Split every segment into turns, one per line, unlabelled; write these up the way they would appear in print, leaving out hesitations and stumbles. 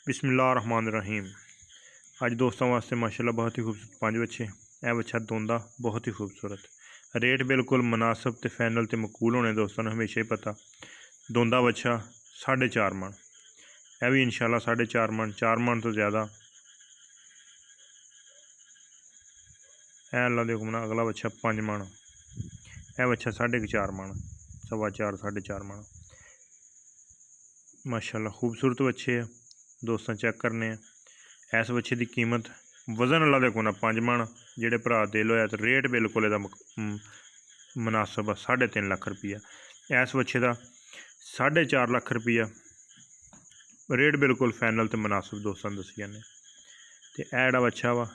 बिस्मिल्लाहिर्रहमानिर्रहीम। अज दोस्तों वास्ते माशाल्लाह बहुत ही खूबसूरत 5 बच्चे। यह बच्चा दोंदा बहुत ही खूबसूरत, रेट बिल्कुल मुनासिब तो फैनल तो मकूल होने दोस्तों ने हमेशा ही पता। दोंदा बच्चा 4.5 मन, यह भी इंशाल्लाह 4.5 मन, 4 मन तो ज़्यादा। अल्लाह दे हुक्म नाल अगला बच्चा 5 मन, यह बच्चा 4.5 मन, 4.25 4.5 मन। माशाल्लाह खूबसूरत बच्चे है दोस्तों, चेक करने। इस बच्चे की कीमत वजन अल्लाह दे कोना 5 मन, जेडे भरा दिल होया तो रेट बिल्कुल इहदा मुनासिब 3.5 लाख रुपया। इस बच्चे का 4.5 लाख रुपया रेट बिल्कुल फैनल तो मुनासिब दोस्तों दसी जाने। तो यह जोड़ा बच्चा वा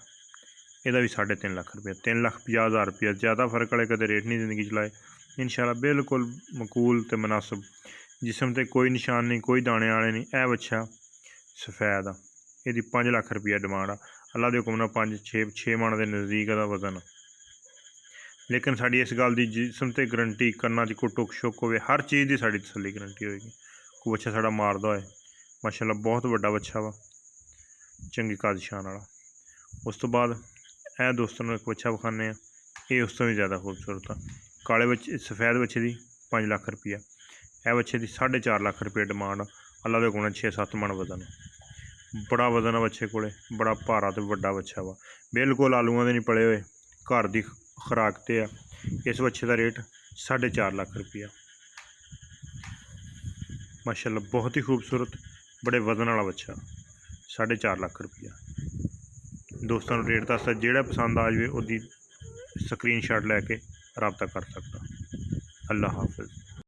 यदा भी 3.5 लाख रुपया, 3,50,000 रुपया। ज़्यादा फर्क वाले कदे रेट नहीं जिंदगी चलाए। इंशाल्लाह बिल्कुल मकूल तो मुनासिब, जिसम ते कोई निशान नहीं, कोई दाने वाले नहीं। यह बच्चा सफेद आ, यदी 5 लाख रुपया डिमांड आ। अल्लाह के हुक्म नाल 5-6 मन के नज़दीक का वजन। लेकिन साड़ी इस गल की जिसम ते गारंटी, कन्ना च कोई टुक शुक हो, हर चीज़ की साड़ी तसल्ली गारंटी होएगी। कोई बच्चा साड़ा मारदा होए, माशाल्लाह बहुत वड्डा बच्चा वा, चंगी कद शान वाला। उस तो बाद यह दोस्तों को एक बच्चा विखाने, ये उस तो भी ज़्यादा खूबसूरत आ। काले बच्चे सफेद बच्चे की 5 लाख रुपया, यह बच्चे की 4.5 लाख रुपया डिमांड। अल्लाह के हुक्म नाल 6-7 मन वजन, बड़ा वजन है बच्चे को, बड़ा भारा तो वड्डा बच्चा वा, बिल्कुल आलूआं दे नहीं पले हुए, घर की खुराक ते आ। इस बच्चे का रेट 4.5 लाख रुपया। माशाल्लाह बहुत ही खूबसूरत, बड़े वजन वाला बच्चा, 4.5 लाख रुपया। दोस्तों रेट दसदा, जेड़ा पसंद आ जाए उसकी स्क्रीन शॉट लैके रबता कर सकता। अल्लाह हाफिज़।